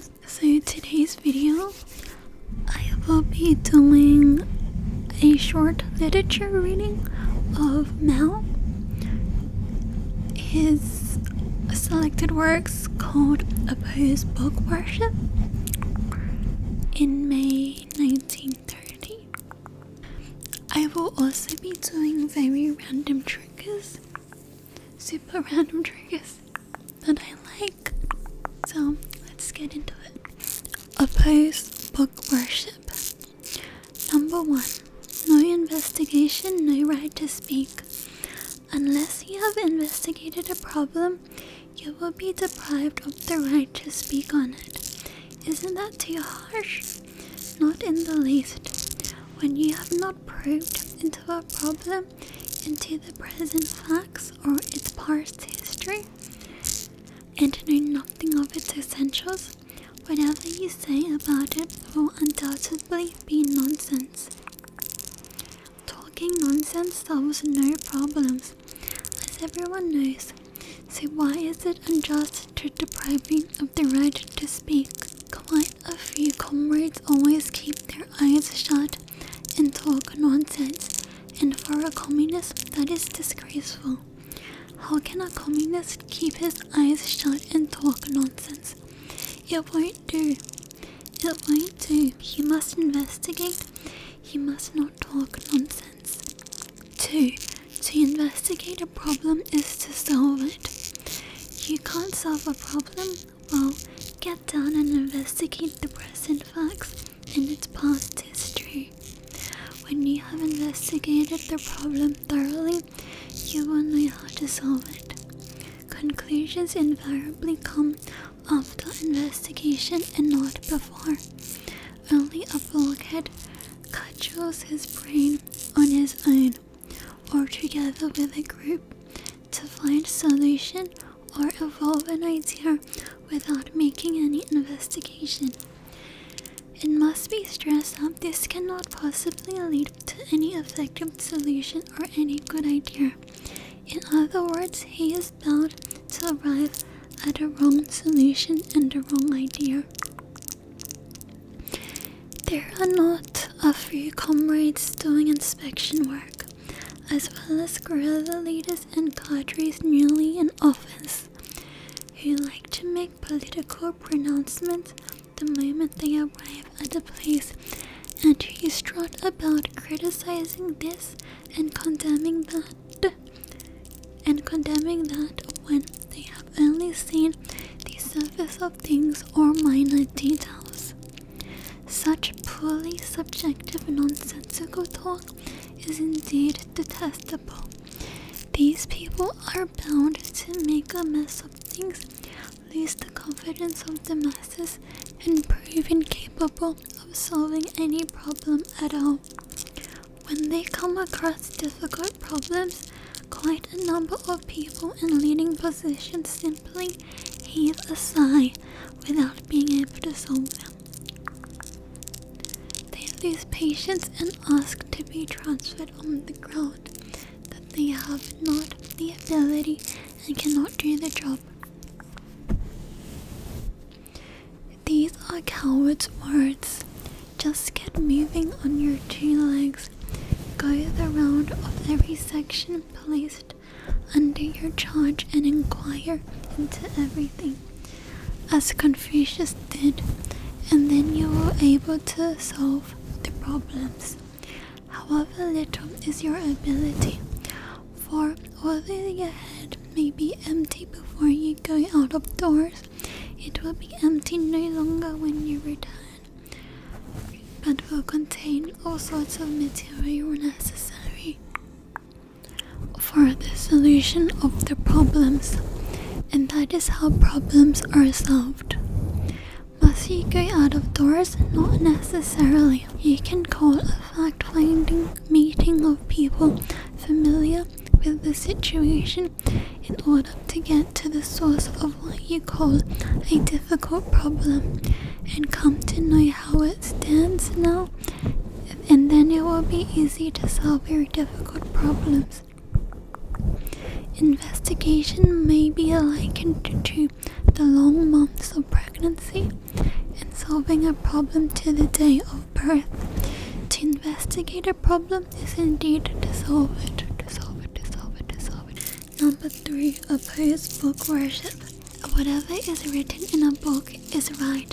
So today's video, I will be doing a short literature reading of Mal. His selected works called Opposed Book Worship in May 1930. I will also be doing very random triggers, super random triggers that I like. So let's get into it. Opposed book worship. Number 1. No investigation, no right to speak. Unless you have investigated a problem, you will be deprived of the right to speak on it. Isn't that too harsh? Not in the least. When you have not probed into a problem, into the present facts or its past history, and know nothing of its essentials, whatever you say about it will undoubtedly be nonsense. Talking nonsense solves no problems, as everyone knows, so why is it unjust to deprive me of the right to speak? Quite a few comrades always keep their eyes shut and talk nonsense, and for a communist that is disgraceful. How can a communist keep his eyes shut and talk nonsense? It won't do. It won't do. He must investigate. He must not talk nonsense. 2. To investigate a problem is to solve it. You can't solve a problem? Well, get down and investigate the present facts and its past history. When you have investigated the problem thoroughly, you will know how to solve it. Conclusions invariably come after investigation and not before. Only a blockhead cudgels his brain on his own, or together with a group, to find solution or evolve an idea without making any investigation. It must be stressed that this cannot possibly lead to any effective solution or any good idea. In other words, he is bound to arrive at a wrong solution and a wrong idea. There are not a few comrades doing inspection work, as well as guerrilla leaders and cadres newly in office, who like to make political pronouncements the moment they arrive at a place, and who strut about criticizing this and condemning that when they have only seen the surface of things or minor details. Such poorly subjective nonsensical talk is indeed detestable. These people are bound to make a mess of things, lose the confidence of the masses, and prove incapable of solving any problem at all. When they come across difficult problems, quite a number of people in leading positions simply heave a sigh without being able to solve them. They lose patience and ask to be transferred on the ground that they have not the ability and cannot do the job. These are cowards' words. Just get moving on your 2 legs. Go the round of every section placed under your charge and inquire into everything, as Confucius did, and then you are able to solve the problems. However little is your ability, for although your head may be empty before you go out of doors, it will be empty no longer when you return, but will contain all sorts of material necessary for the solution of the problems, and that is how problems are solved. Must you go out of doors? Not necessarily. You can call a fact-finding meeting of people familiar with the situation in order to get to the source of what you call a difficult problem and come to know how it stands now, and then it will be easy to solve very difficult problems. Investigation may be likened to the long months of pregnancy solving a problem to the day of birth. To investigate a problem is indeed to solve it. Number 3, oppose book worship. Whatever is written in a book is right.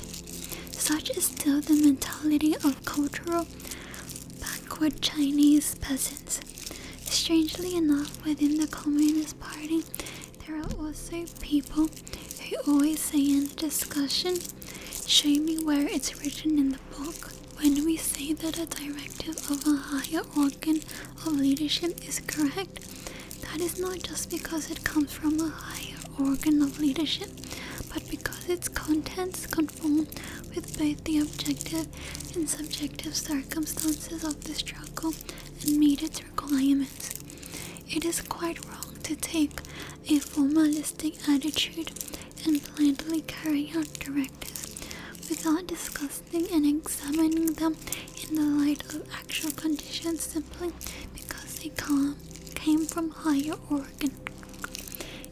Such is still the mentality of cultural backward Chinese peasants. Strangely enough, within the Communist Party, there are also people who always say in a discussion, "Show me where it's written in the book." When we say that a directive of a higher organ of leadership is correct, that is not just because it comes from a higher organ of leadership, but because its contents conform with both the objective and subjective circumstances of the struggle and meet its requirements. It is quite wrong to take a formalistic attitude and blindly carry out directives without discussing and examining them in the light of actual conditions simply because they came from higher organ.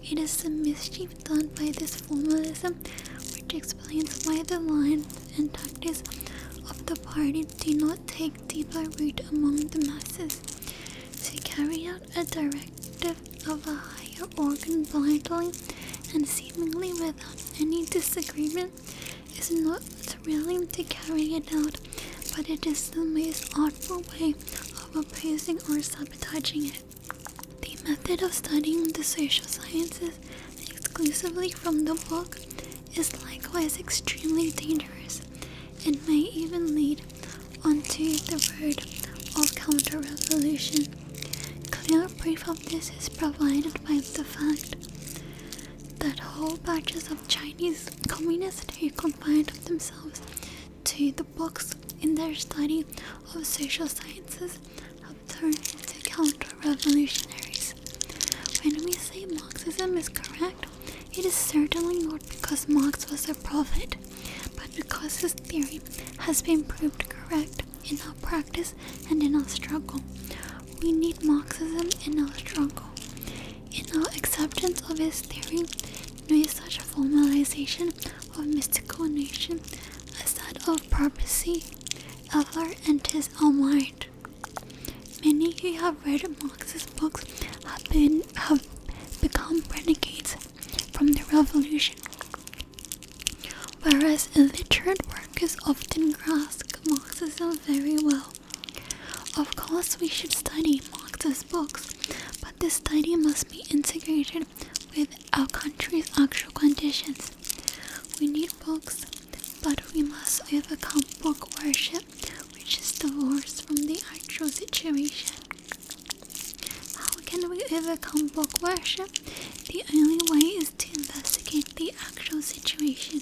It is the mischief done by this formalism which explains why the lines and tactics of the party do not take deeper root among the masses. To carry out a directive of a higher organ blindly and seemingly without any disagreement is not really to carry it out, but it is the most artful way of opposing or sabotaging it. The method of studying the social sciences exclusively from the book is likewise extremely dangerous and may even lead onto the road of counter-revolution. Clear proof of this is provided by the fact that whole batches of Chinese communists who confined themselves to the books in their study of social sciences have turned into counter-revolutionaries. When we say Marxism is correct, it is certainly not because Marx was a prophet, but because his theory has been proved correct in our practice and in our struggle. We need Marxism in our struggle. In our acceptance of his theory, no such formalization of mystical notion as that of purposey ever enters our mind. Many who have read Marxist books have become renegades from the revolution, whereas illiterate workers often grasp Marxism very well. Of course, we should study Marxist books, but this study must be integrated with our country's actual conditions. We need books, but we must overcome book worship, which is divorced from the actual situation. How can we overcome book worship? The only way is to investigate the actual situation.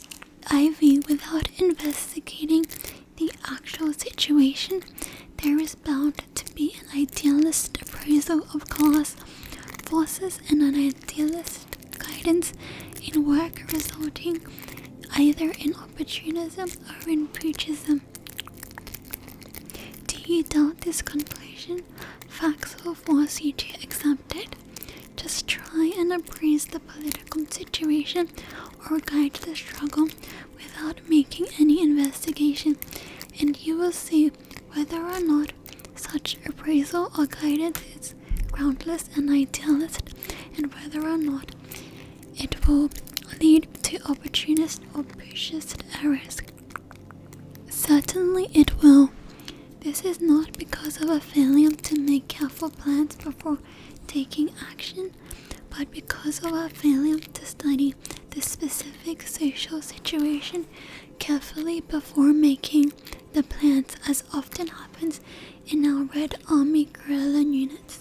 Without investigating the actual situation, there is bound to be an idealist appraisal of class forces and an idealist guidance in work resulting either in opportunism or in PUTSCHISM. Do you doubt this conclusion? Facts will force you to accept it. Just try and appraise the political situation or guide the struggle without making any investigation, and you will see whether or not such appraisal or guidance is groundless and idealist, and whether or not it will lead to opportunist or PUTSCHIST errors. Certainly it will. This is not because of a failure to make careful plans before taking action, but because of a failure to study the specific social situation carefully before making the plans, as often happens in our Red Army guerrilla units.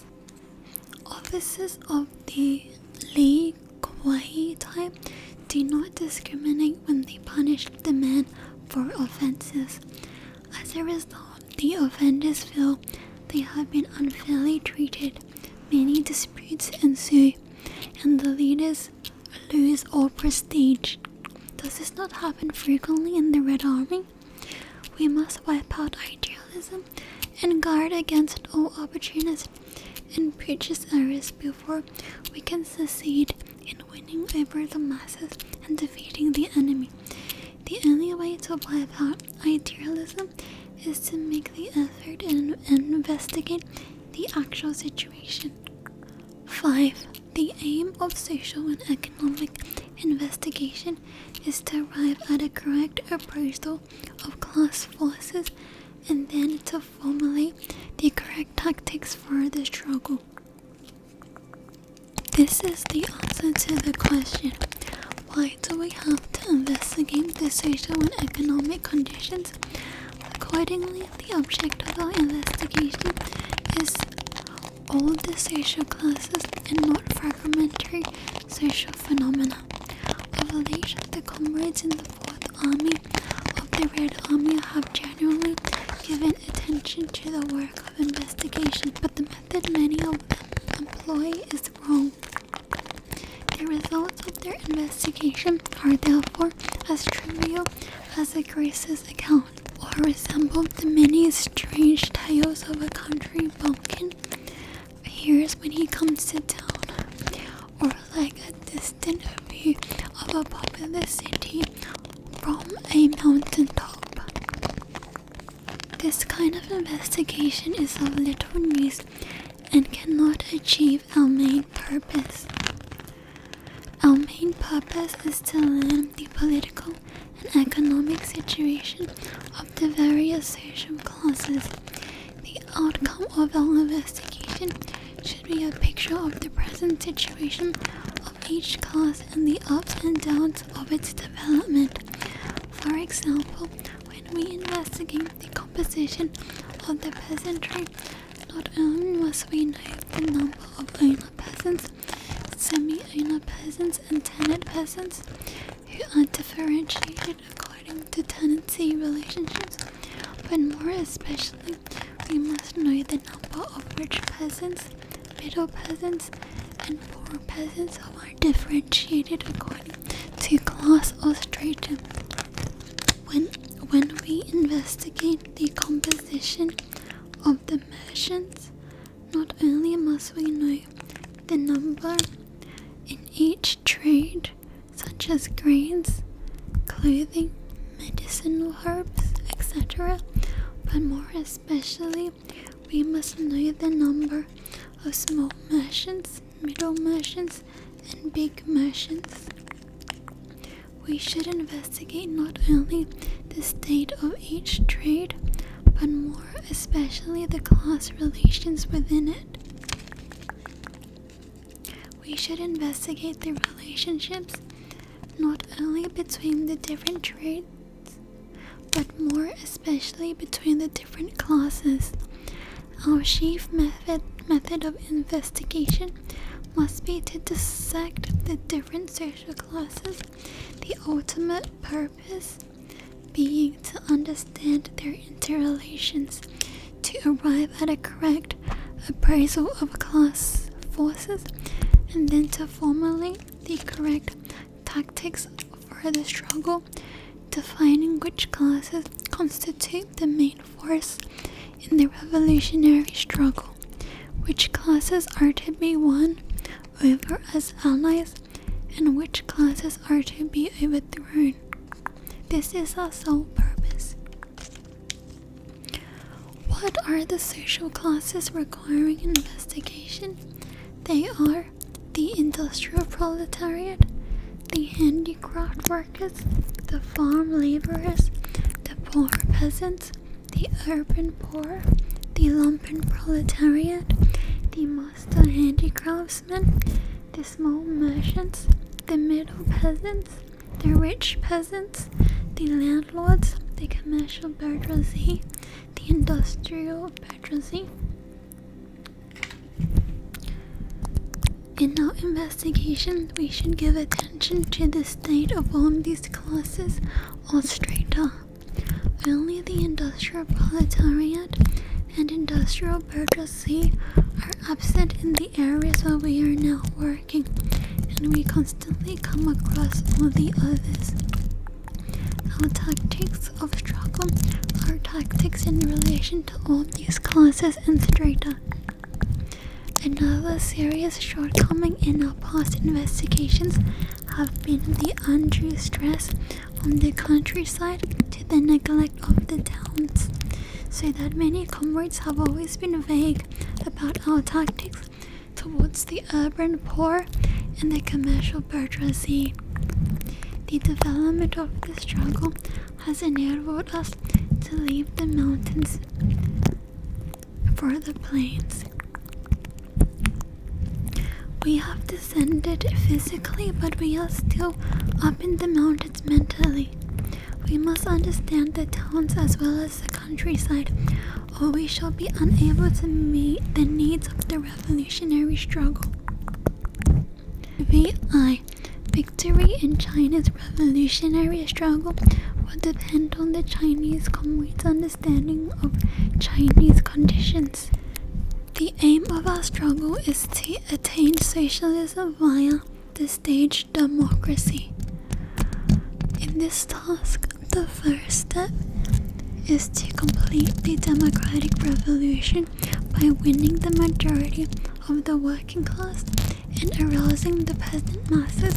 Officers of the Li Kuei type do not discriminate when they punish the men for offenses. As a result, the offenders feel they have been unfairly treated. Many disputes ensue, and the leaders lose all prestige. Does this not happen frequently in the Red Army? We must wipe out idealism and guard against all opportunist and PUTSCHIST errors before we can succeed in winning over the masses and defeating the enemy. The only way to wipe out idealism is to make the effort and investigate the actual situation. 5. The aim of social and economic investigation is to arrive at a correct appraisal of class forces and then to formulate the correct tactics for the struggle. This is the answer to the question, why do we have to investigate the social and economic conditions? Accordingly, the object of our investigation is all the social classes and not fragmentary social phenomena. Of late, the comrades in the 4th Army of the Red Army have genuinely given attention to the work of investigation, but the method many of them employ is wrong. The results of their investigation are therefore as trivial as a Grace's account, or resemble the many strange tales of a country bumpkin hears when he comes to town, or like a distant view of a populous city from a mountaintop. This kind of investigation is of little use and cannot achieve our main purpose. Our main purpose is to learn the political and economic situation of the various social classes. The outcome of our investigation should be a picture of the present situation of each class and the ups and downs of its development. For example, when we investigate the composition of the peasantry, not only must we know the number of owner peasants, semi-owner peasants, and tenant peasants, who are differentiated according to tenancy relationships, but more especially, we must know the number of rich peasants, middle peasants, and poor peasants who are differentiated according to class or stratum. When we investigate the composition of the merchants, not only must we know the number in each trade, such as grains, clothing, medicinal herbs, etc., but more especially, we must know the number of small merchants, middle merchants, and big merchants. We should investigate not only the state of each trade, but more especially the class relations within it. We should investigate the relationships not only between the different trades, but more especially between the different classes. Our chief method of investigation must be to dissect the different social classes, the ultimate purpose being to understand their interrelations, to arrive at a correct appraisal of class forces, and then to formulate the correct tactics for the struggle, defining which classes constitute the main force in the revolutionary struggle, which classes are to be won over as allies, and which classes are to be overthrown. This is our sole purpose. What are the social classes requiring investigation? They are the industrial proletariat, the handicraft workers, the farm laborers, the poor peasants, the urban poor, the lumpen proletariat, the master handicraftsmen, the small merchants, the middle peasants, the rich peasants, the landlords, the commercial bourgeoisie, the industrial bourgeoisie. In our investigation, we should give attention to the state of all these classes or strata. Only the industrial proletariat and industrial bourgeoisie are absent in the areas where we are now working, and we constantly come across all the others. Our tactics of struggle are tactics in relation to all these classes and strata. Another serious shortcoming in our past investigations have been the undue stress on the countryside to the neglect of the towns, so that many comrades have always been vague about our tactics towards the urban poor and the commercial bourgeoisie. The development of the struggle has enabled us to leave the mountains for the plains. We have descended physically, but we are still up in the mountains mentally. We must understand the towns as well as the countryside, or we shall be unable to meet the needs of the revolutionary struggle. VI. Victory in China's revolutionary struggle will depend on the Chinese comrades' understanding of Chinese conditions. The aim of our struggle is to attain socialism via the staged democracy. In this task, the first step is to complete the democratic revolution by winning the majority of the working class and arousing the peasant masses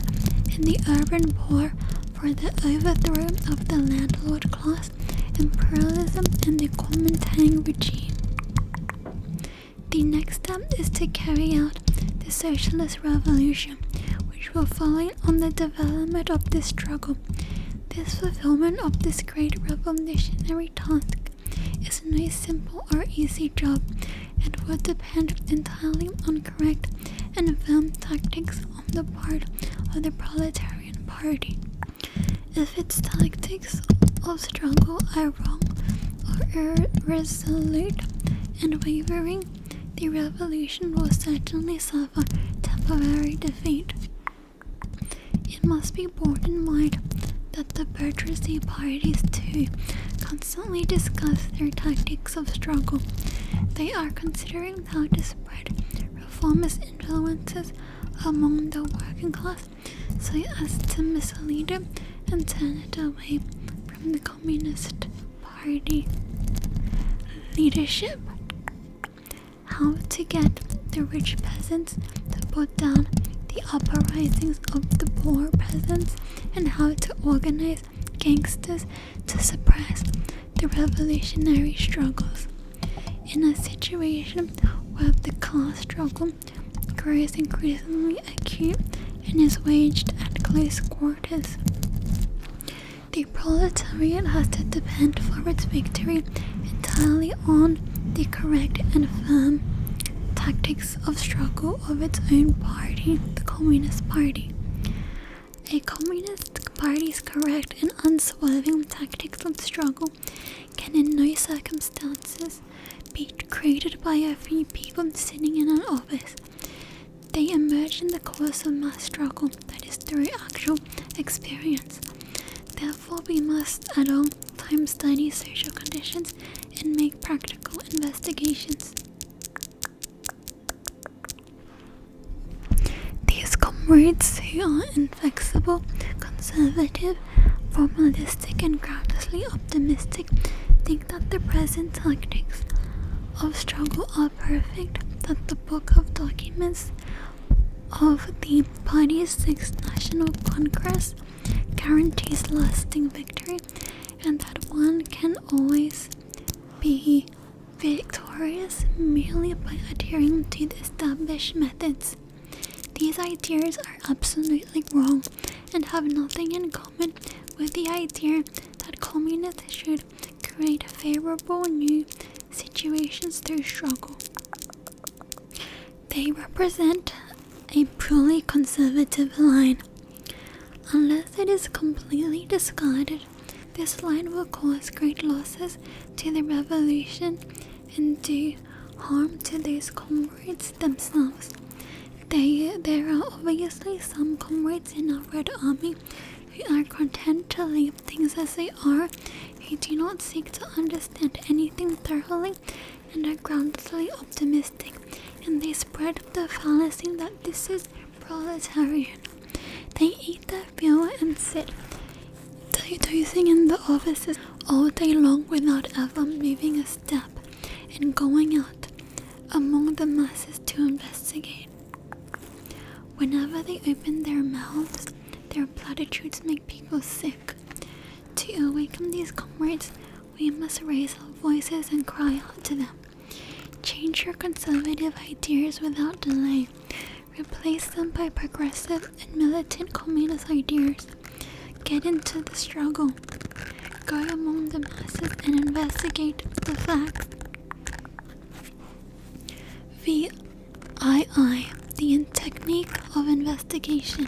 and the urban poor for the overthrow of the landlord class, imperialism, and the Kuomintang regime. The next step is to carry out the socialist revolution, which will follow on the development of this struggle. This fulfillment of this great revolutionary task is no simple or easy job, and will depend entirely on correct and firm tactics on the part of the proletarian party. If its tactics of struggle are wrong or irresolute and wavering, the revolution will certainly suffer temporary defeat. It must be borne in mind that the bourgeoisie parties too constantly discuss their tactics of struggle. They are considering how to spread reformist influences among the working class so as to mislead it and turn it away from the Communist Party leadership. How to get the rich peasants to put down the uprisings of the poor peasants, and how to organize gangsters to suppress the revolutionary struggles. In a situation where the class struggle grows increasingly acute and is waged at close quarters, the proletariat has to depend for its victory entirely on the correct and firm tactics of struggle of its own party, the Communist Party. A Communist Party's correct and unswerving tactics of struggle can in no circumstances be created by a few people sitting in an office. They emerge in the course of mass struggle, that is through actual experience. Therefore, we must at all times study social conditions and make practical investigations. These comrades who are inflexible, conservative, formalistic, and groundlessly optimistic think that the present tactics of struggle are perfect, that the book of documents of the party's 6th National Congress guarantees lasting victory, and that one can always be victorious merely by adhering to the established methods. These ideas are absolutely wrong and have nothing in common with the idea that communists should create favorable new situations through struggle. They represent a purely conservative line. Unless it is completely discarded, this line will cause great losses to the revolution and do harm to those comrades themselves. There are obviously some comrades in our Red Army who are content to leave things as they are, who do not seek to understand anything thoroughly and are groundlessly optimistic, and they spread the fallacy that this is proletarian. They eat their fill and sit dozing in the offices all day long without ever moving a step and going out among the masses to investigate. Whenever they open their mouths, their platitudes make people sick. To awaken these comrades, we must raise our voices and cry out to them. Change your conservative ideas without delay. Replace them by progressive and militant communist ideas. Get into the struggle. Go among the masses and investigate the facts. VII, the technique of investigation.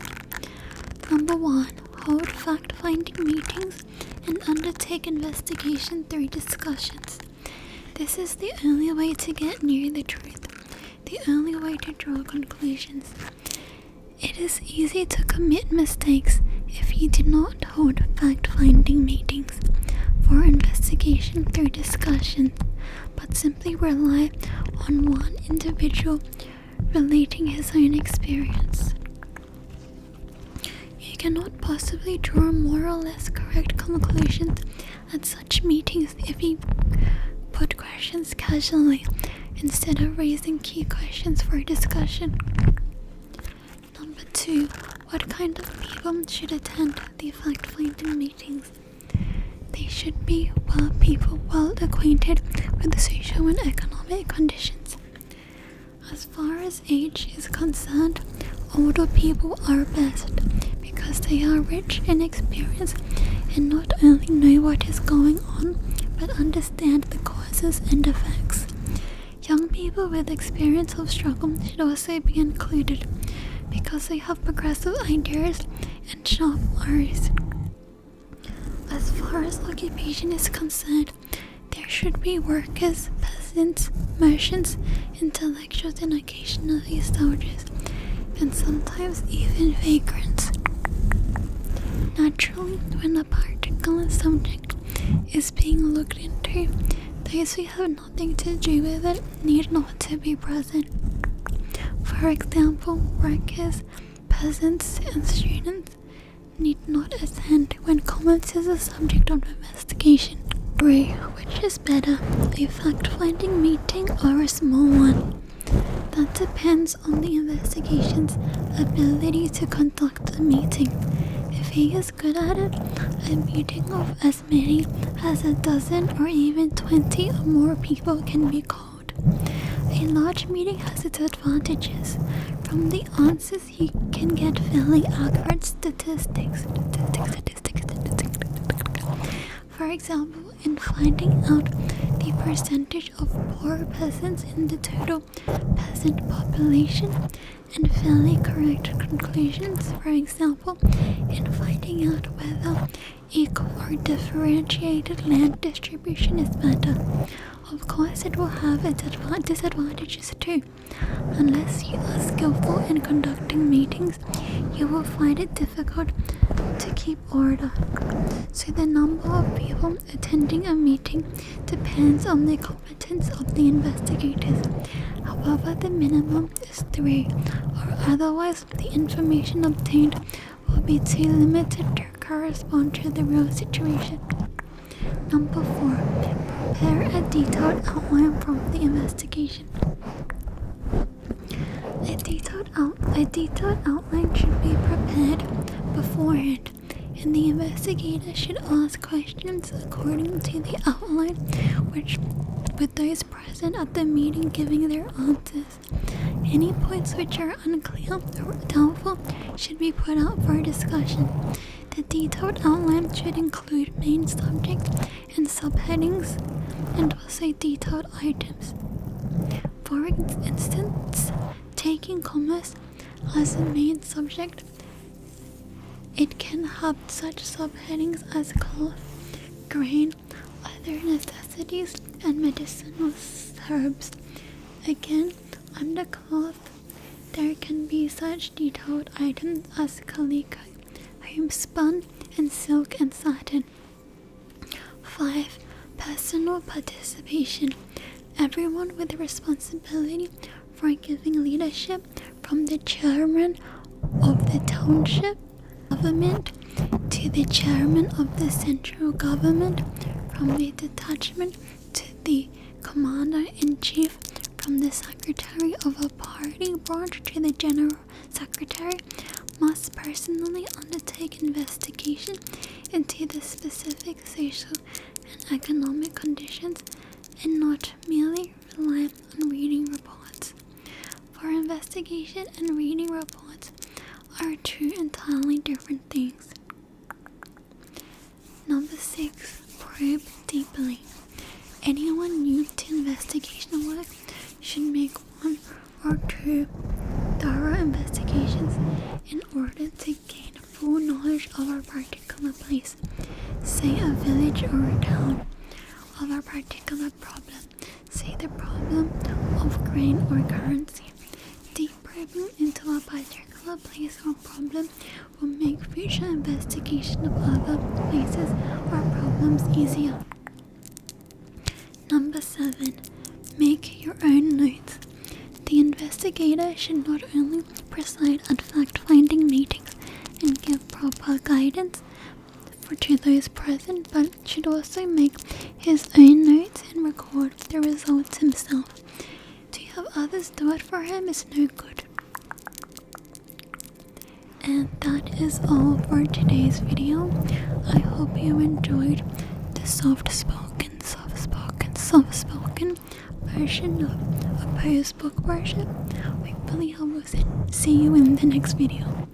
Number 1. Hold fact-finding meetings and undertake investigation through discussions. This is the only way to get near the truth, the only way to draw conclusions. It is easy to commit mistakes if you do not hold fact-finding meetings for investigation through discussion, but simply rely on one individual relating his own experience. You cannot possibly draw more or less correct conclusions at such meetings if you put questions casually instead of raising key questions for discussion. Number 2. What kind of people should attend the fact-finding meetings? They should be people well acquainted with the social and economic conditions. As far as age is concerned, older people are best because they are rich in experience and not only know what is going on but understand the causes and effects. Young people with experience of struggle should also be included because they have progressive ideas and sharp eyes. As far as occupation is concerned, there should be workers, peasants, merchants, intellectuals, and occasionally soldiers, and sometimes even vagrants. Naturally, when a particular subject is being looked into, those who have nothing to do with it need not to be present. For example, workers, peasants, and students need not attend when commerce is a subject of investigation. 3. Which is better, a fact-finding meeting or a small one? That depends on the investigation's ability to conduct a meeting. If he is good at it, a meeting of as many as a dozen or even 20 or more people can be called. A large meeting has its advantages. From the answers you can get fairly accurate statistics. For example, in finding out the percentage of poor peasants in the total peasant population, and fairly correct conclusions, for example, in finding out whether equal or differentiated land distribution is better. Of course, it will have its disadvantages too. Unless you are skillful in conducting meetings, you will find it difficult to keep order. So the number of people attending a meeting depends on the competence of the investigators. However, the minimum is 3, or otherwise the information obtained will be too limited to correspond to the real situation. Number 4. Prepare a detailed outline from the investigation. A detailed outline should be prepared beforehand, and the investigator should ask questions according to the outline, with those present at the meeting giving their answers. Any points which are unclear or doubtful should be put out for discussion. The detailed outline should include main subjects and subheadings, and also detailed items. For instance, taking commerce as the main subject, it can have such subheadings as cloth, grain, other necessities, and medicinal herbs. Again, under cloth, there can be such detailed items as calico, homespun, and silk and satin. 5. Personal participation. Everyone with responsibility for giving leadership, from the chairman of the township government to the chairman of the central government, from the detachment to the commander-in-chief, from the secretary of a party branch to the general secretary, must personally undertake investigation into the specific social and economic conditions and not merely rely on reading reports. For investigation and reading reports are two entirely different things. Number 6. Probe deeply. Anyone new to investigation work should make 1 or 2 thorough investigations in order to gain full knowledge of a particular place, say a village or a town, of a particular problem, say the problem of grain or currency. Deep probing into a particular place or problem will make future investigation of other places or problems easier. Number 7. Make your own notes. The investigator should not only preside at fact-finding meetings and give proper guidance to those present, but should also make his own notes and record the results himself. To have others do it for him is no good. And that is all for today's video. I hope you enjoyed the soft-spoken version of Opposed book worship. Hopefully I will see you in the next video.